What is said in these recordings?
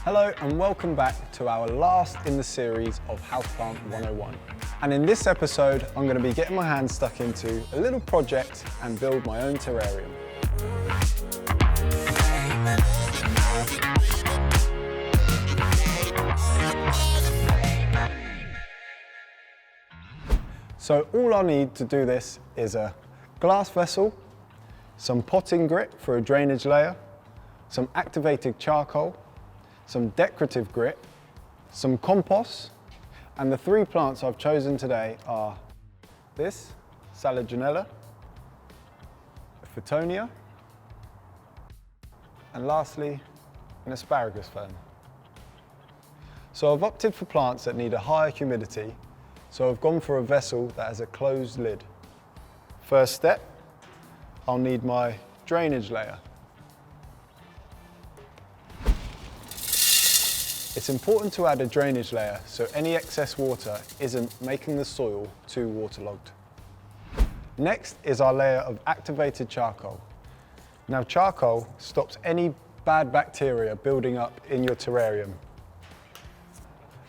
Hello and welcome back to our last in the series of Houseplant 101. And in this episode, I'm going to be getting my hands stuck into a little project and build my own terrarium. So all I need to do this is a glass vessel, some potting grit for a drainage layer, some activated charcoal, some decorative grit, some compost, and the three plants I've chosen today are this, Salaginella, Fittonia, and lastly, an asparagus fern. So I've opted for plants that need a higher humidity, so I've gone for a vessel that has a closed lid. First step, I'll need my drainage layer. It's important to add a drainage layer so any excess water isn't making the soil too waterlogged. Next is our layer of activated charcoal. Now charcoal stops any bad bacteria building up in your terrarium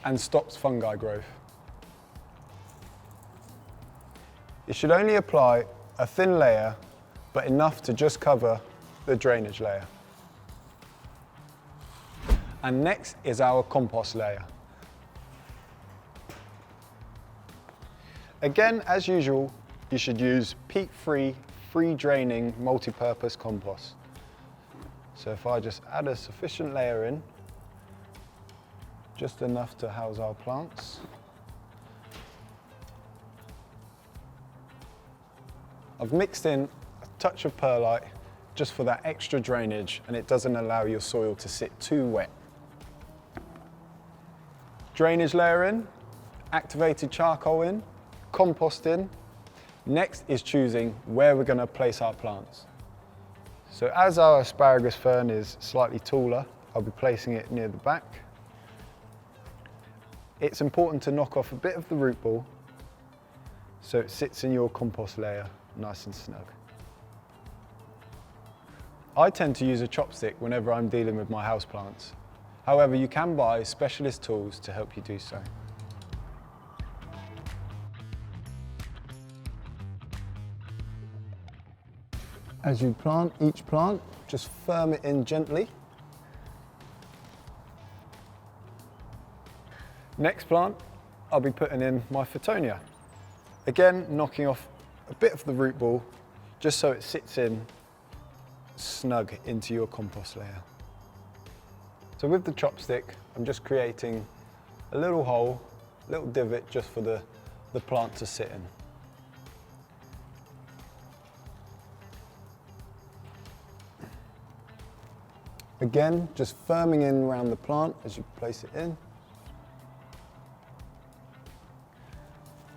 and stops fungi growth. You should only apply a thin layer, but enough to just cover the drainage layer. And next is our compost layer. Again, as usual, you should use peat-free, free-draining, multi-purpose compost. So if I just add a sufficient layer in, just enough to house our plants. I've mixed in a touch of perlite just for that extra drainage, and it doesn't allow your soil to sit too wet. Drainage layer in, activated charcoal in, compost in. Next is choosing where we're going to place our plants. So as our asparagus fern is slightly taller, I'll be placing it near the back. It's important to knock off a bit of the root ball so it sits in your compost layer nice and snug. I tend to use a chopstick whenever I'm dealing with my houseplants. However, you can buy specialist tools to help you do so. As you plant each plant, just firm it in gently. Next plant, I'll be putting in my Fittonia. Again, knocking off a bit of the root ball, just so it sits in snug into your compost layer. So with the chopstick, I'm just creating a little hole, a little divot just for the plant to sit in. Again, just firming in around the plant as you place it in.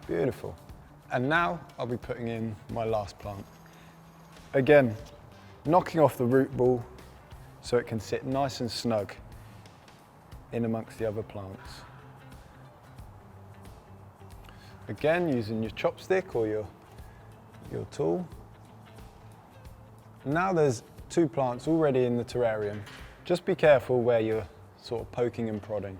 Beautiful. And now I'll be putting in my last plant. Again, knocking off the root ball so it can sit nice and snug in amongst the other plants. Again, using your chopstick or your tool. Now there's two plants already in the terrarium. Just be careful where you're sort of poking and prodding.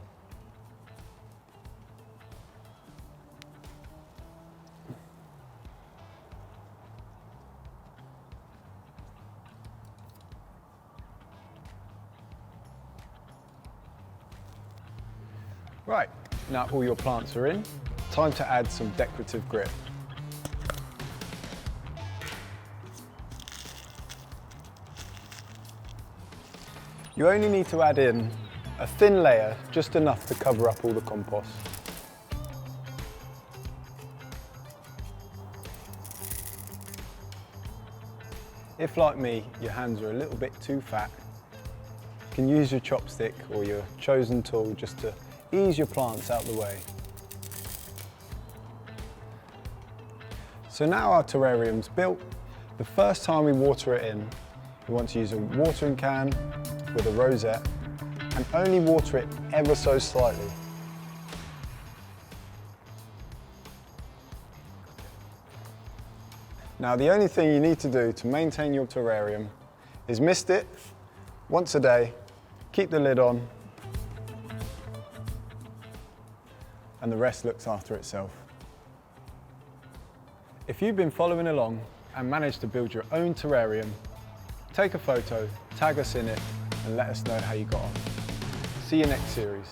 Right, now all your plants are in, time to add some decorative grit. You only need to add in a thin layer, just enough to cover up all the compost. If, like me, your hands are a little bit too fat, you can use your chopstick or your chosen tool just to ease your plants out the way. So now our terrarium's built. The first time we water it in, we want to use a watering can with a rosette and only water it ever so slightly. Now the only thing you need to do to maintain your terrarium is mist it once a day, keep the lid on, and the rest looks after itself. If you've been following along and managed to build your own terrarium, take a photo, tag us in it, and let us know how you got on. See you next series.